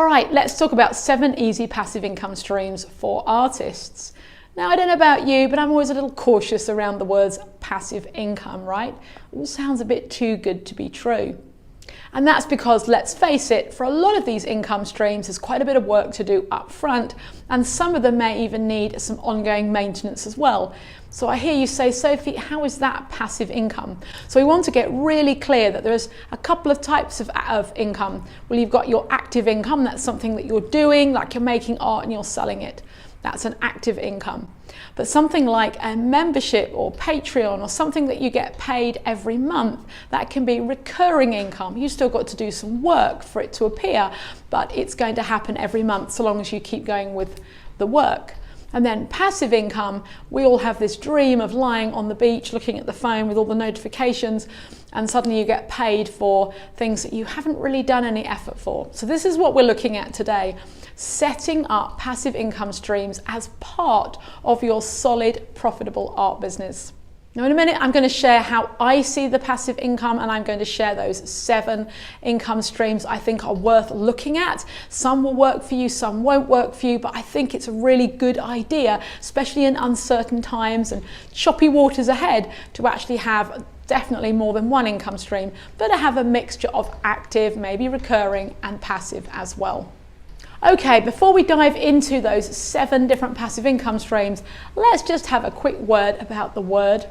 All right, let's talk about 7 easy passive income streams for artists. Now, I don't know about you, but I'm always a little cautious around the words passive income, right? It all sounds a bit too good to be true. And that's because, let's face it, for a lot of these income streams, there's quite a bit of work to do up front, and some of them may even need some ongoing maintenance as well. So I hear you say, Sophie, how is that passive income? So we want to get really clear that there's a couple of types of income. Well, you've got your active income, that's something that you're doing, like you're making art and you're selling it. That's an active income. But something like a membership or Patreon or something that you get paid every month, that can be recurring income. You've still got to do some work for it to appear, but it's going to happen every month so long as you keep going with the work. And then passive income, we all have this dream of lying on the beach looking at the phone with all the notifications, and suddenly you get paid for things that you haven't really done any effort for. So this is what we're looking at today, setting up passive income streams as part of your solid, profitable art business. Now in a minute, I'm going to share how I see the passive income, and I'm going to share those 7 income streams I think are worth looking at. Some will work for you, some won't work for you, but I think it's a really good idea, especially in uncertain times and choppy waters ahead, to actually have definitely more than one income stream, but to have a mixture of active, maybe recurring, and passive as well. Okay, before we dive into those 7 different passive income streams, let's just have a quick word about the word.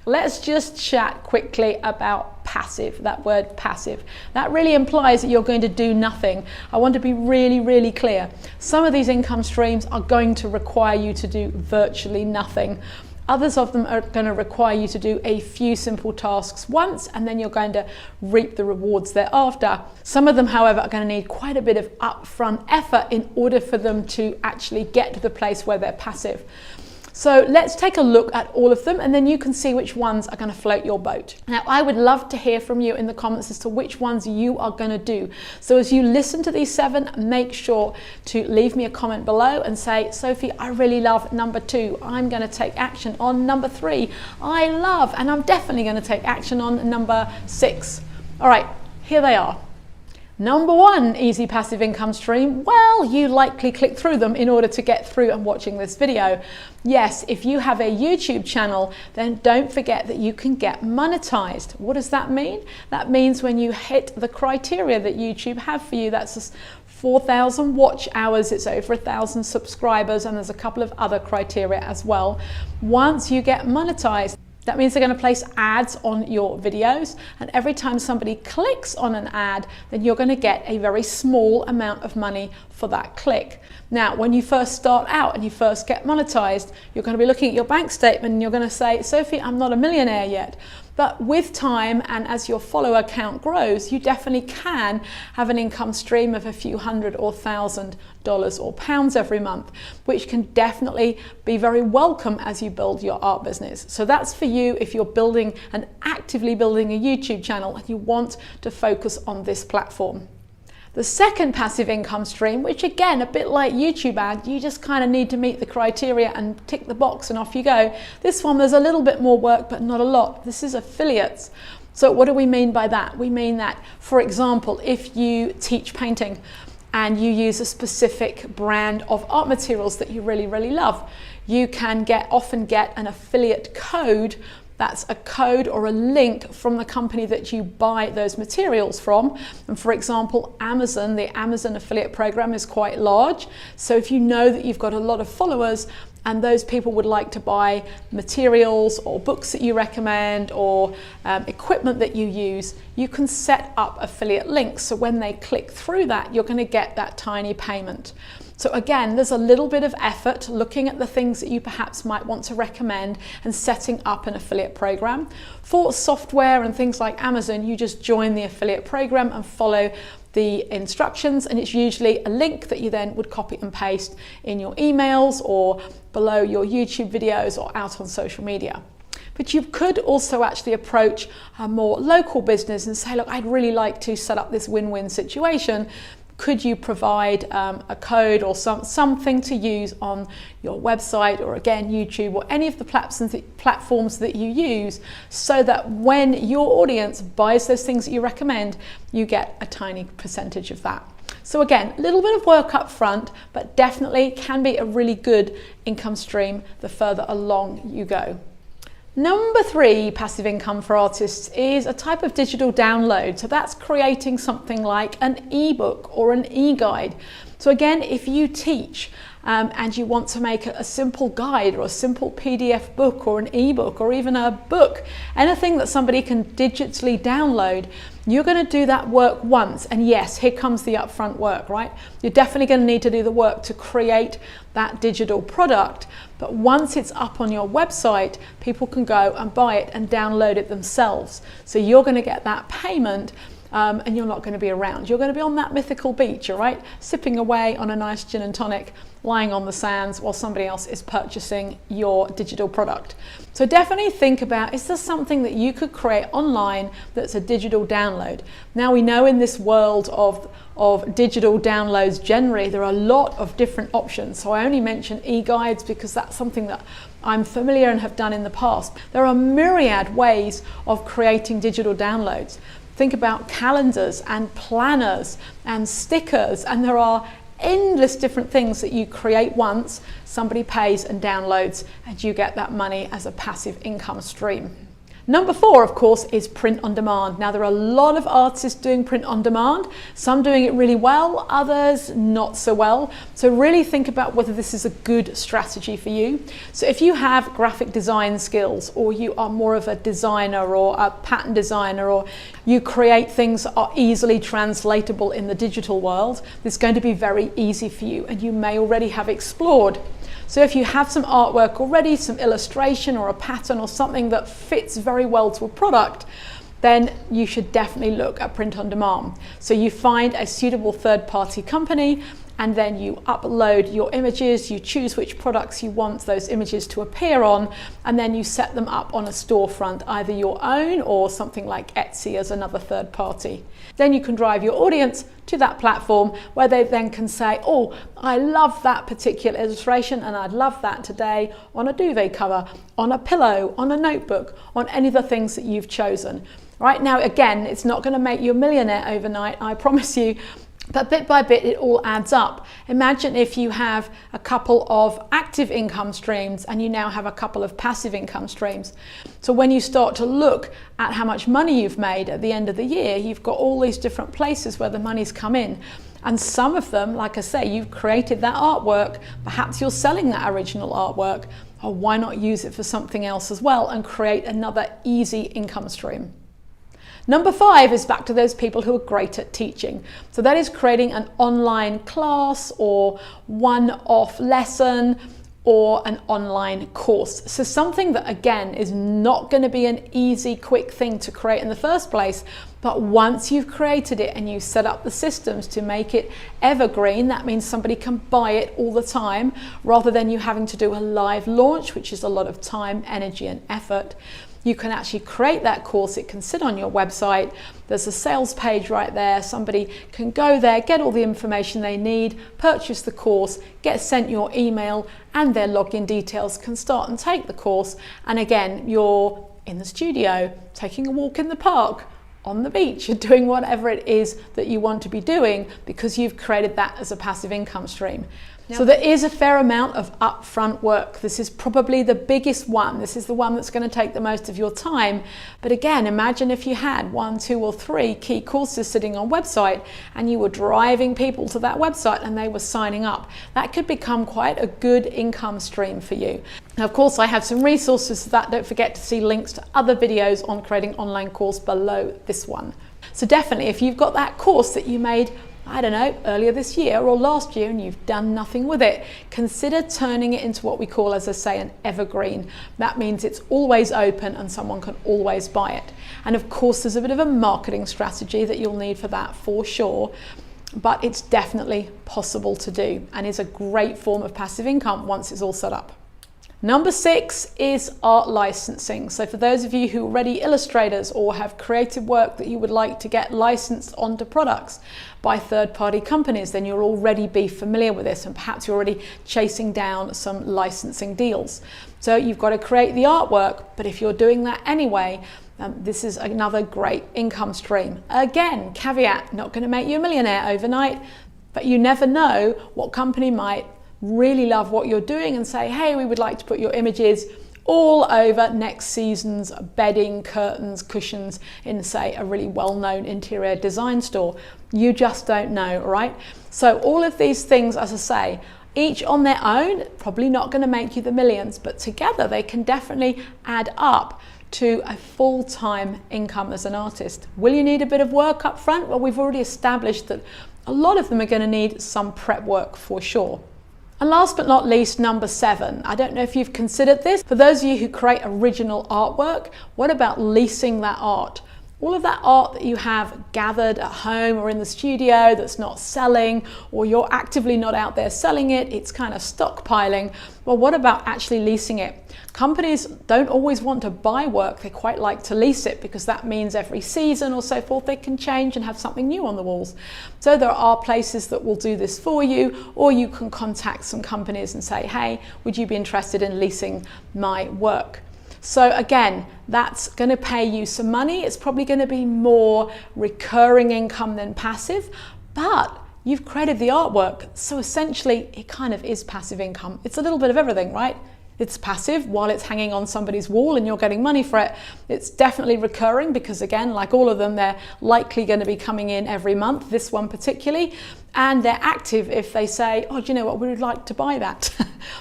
Let's just chat quickly about passive, that word passive. That really implies that you're going to do nothing. I want to be really, really clear. Some of these income streams are going to require you to do virtually nothing. Others of them are going to require you to do a few simple tasks once, and then you're going to reap the rewards thereafter. Some of them, however, are going to need quite a bit of upfront effort in order for them to actually get to the place where they're passive. So let's take a look at all of them, and then you can see which ones are going to float your boat. Now, I would love to hear from you in the comments as to which ones you are going to do. So as you listen to these 7, make sure to leave me a comment below and say, Sophie, I really love number 2. I'm going to take action on number 3. I love, and I'm definitely going to take action on number 6. All right, here they are. Number 1 easy passive income stream. Well, you likely clicked through them in order to get through and watching this video. Yes, if you have a YouTube channel, then don't forget that you can get monetized. What does that mean? That means when you hit the criteria that YouTube have for you, that's 4,000 watch hours, it's over 1,000 subscribers, and there's a couple of other criteria as well. Once you get monetized, that means they're going to place ads on your videos, and every time somebody clicks on an ad, then you're going to get a very small amount of money for that click. Now, when you first start out and you first get monetized, you're going to be looking at your bank statement and you're going to say, Sophie, I'm not a millionaire yet. But with time, and as your follower count grows, you definitely can have an income stream of a few $100 or $1,000 or pounds every month, which can definitely be very welcome as you build your art business. So that's for you if you're building and actively building a YouTube channel and you want to focus on this platform. The second passive income stream, which again, a bit like YouTube ad, you just kind of need to meet the criteria and tick the box and off you go. This one, there's a little bit more work, but not a lot. This is affiliates. So what do we mean by that? We mean that, for example, if you teach painting and you use a specific brand of art materials that you really, really love, you can often get an affiliate code. That's a code or a link from the company that you buy those materials from. And for example, Amazon, the Amazon affiliate program is quite large. So if you know that you've got a lot of followers and those people would like to buy materials or books that you recommend or equipment that you use, you can set up affiliate links. So when they click through that, you're going to get that tiny payment. So again, there's a little bit of effort looking at the things that you perhaps might want to recommend and setting up an affiliate program. For software and things like Amazon, you just join the affiliate program and follow the instructions, and it's usually a link that you then would copy and paste in your emails or below your YouTube videos or out on social media. But you could also actually approach a more local business and say, look, I'd really like to set up this win-win situation. Could you provide a code or something to use on your website, or again YouTube, or any of the platforms that you use, so that when your audience buys those things that you recommend, you get a tiny percentage of that. So again, a little bit of work up front, but definitely can be a really good income stream the further along you go. Number 3 passive income for artists is a type of digital download. So that's creating something like an ebook or an e-guide. So again, if you teach and you want to make a simple guide or a simple PDF book or an ebook or even a book, anything that somebody can digitally download, you're going to do that work once. And yes, here comes the upfront work, right? You're definitely going to need to do the work to create that digital product. But once it's up on your website, people can go and buy it and download it themselves. So you're going to get that payment. And you're not going to be around. You're going to be on that mythical beach, all right, sipping away on a nice gin and tonic, lying on the sands while somebody else is purchasing your digital product. So definitely think about, is there something that you could create online that's a digital download? Now we know in this world of digital downloads generally, there are a lot of different options. So I only mention e-guides because that's something that I'm familiar and have done in the past. There are myriad ways of creating digital downloads. Think about calendars and planners and stickers, and there are endless different things that you create once, somebody pays and downloads, and you get that money as a passive income stream. Number 4, of course, is print on demand. Now, there are a lot of artists doing print on demand, some doing it really well, others not so well. So really think about whether this is a good strategy for you. So if you have graphic design skills, or you are more of a designer or a pattern designer, or you create things that are easily translatable in the digital world, it's going to be very easy for you, and you may already have explored. So if you have some artwork already, some illustration or a pattern or something that fits very well to a product, then you should definitely look at print on demand. So you find a suitable third-party company, and then you upload your images, you choose which products you want those images to appear on, and then you set them up on a storefront, either your own or something like Etsy as another third party. Then you can drive your audience to that platform where they then can say, oh, I love that particular illustration and I'd love that today on a duvet cover, on a pillow, on a notebook, on any of the things that you've chosen. Right now, again, it's not going to make you a millionaire overnight, I promise you, but bit by bit it all adds up. Imagine if you have a couple of active income streams and you now have a couple of passive income streams. So when you start to look at how much money you've made at the end of the year, you've got all these different places where the money's come in. And some of them, like I say, you've created that artwork, perhaps you're selling that original artwork, or why not use it for something else as well and create another easy income stream. Number 5 is back to those people who are great at teaching. So that is creating an online class or one-off lesson or an online course. So something that, again, is not going to be an easy, quick thing to create in the first place, but once you've created it and you set up the systems to make it evergreen, that means somebody can buy it all the time, rather than you having to do a live launch, which is a lot of time, energy, and effort. You can actually create that course. It can sit on your website. There's a sales page right there. Somebody can go there, get all the information they need, purchase the course, get sent your email, and their login details, can start and take the course. And again, you're in the studio, taking a walk in the park, on the beach, you're doing whatever it is that you want to be doing because you've created that as a passive income stream. Yep. So there is a fair amount of upfront work. This is probably the biggest one. This is the one that's going to take the most of your time. But again, imagine if you had 1, 2, or 3 key courses sitting on a website and you were driving people to that website and they were signing up. That could become quite a good income stream for you. Now, of course, I have some resources for that. Don't forget to see links to other videos on creating online course below this one. So definitely, if you've got that course that you made, I don't know, earlier this year or last year and you've done nothing with it, consider turning it into what we call, as I say, an evergreen. That means it's always open and someone can always buy it. And of course, there's a bit of a marketing strategy that you'll need for that for sure, but it's definitely possible to do and is a great form of passive income once it's all set up. Number 6 is art licensing. So for those of you who are already illustrators or have creative work that you would like to get licensed onto products by third-party companies, then you'll already be familiar with this, and perhaps you're already chasing down some licensing deals. So you've got to create the artwork, but if you're doing that anyway, this is another great income stream. Again, caveat, not going to make you a millionaire overnight, but you never know what company might really love what you're doing and say, hey, we would like to put your images all over next season's bedding, curtains, cushions in, say, a really well-known interior design store. You just don't know, right? So all of these things, as I say, each on their own, probably not going to make you the millions, but together they can definitely add up to a full-time income as an artist. Will you need a bit of work up front? Well, we've already established that a lot of them are going to need some prep work for sure. And last but not least, number 7. I don't know if you've considered this. For those of you who create original artwork, what about leasing that art? All of that art that you have gathered at home or in the studio that's not selling, or you're actively not out there selling it, it's kind of stockpiling. Well, what about actually leasing it? Companies don't always want to buy work, they quite like to lease it because that means every season or so forth they can change and have something new on the walls. So there are places that will do this for you, or you can contact some companies and say, hey, would you be interested in leasing my work? So again, that's going to pay you some money. It's probably going to be more recurring income than passive, but you've created the artwork. So essentially it kind of is passive income. It's a little bit of everything, right? It's passive while it's hanging on somebody's wall and you're getting money for it. It's definitely recurring because, again, like all of them, they're likely going to be coming in every month, this one particularly, and they're active if they say, oh, do you know what, we would like to buy that.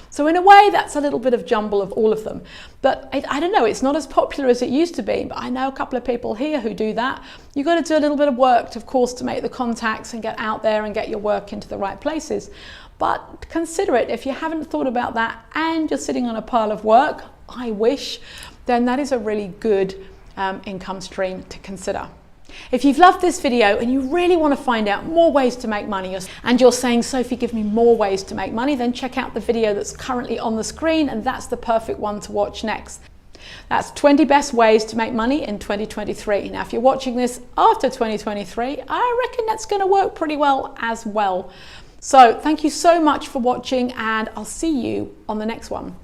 So in a way, that's a little bit of jumble of all of them. But I don't know, it's not as popular as it used to be, but I know a couple of people here who do that. You've got to do a little bit of work, of course, to make the contacts and get out there and get your work into the right places. But consider it. If you haven't thought about that and you're sitting on a pile of work, I wish, then that is a really good income stream to consider. If you've loved this video and you really want to find out more ways to make money, and you're saying, Sophie, give me more ways to make money, then check out the video that's currently on the screen, and that's the perfect one to watch next. That's 20 best ways to make money in 2023. Now, if you're watching this after 2023, I reckon that's going to work pretty well as well. So thank you so much for watching, and I'll see you on the next one.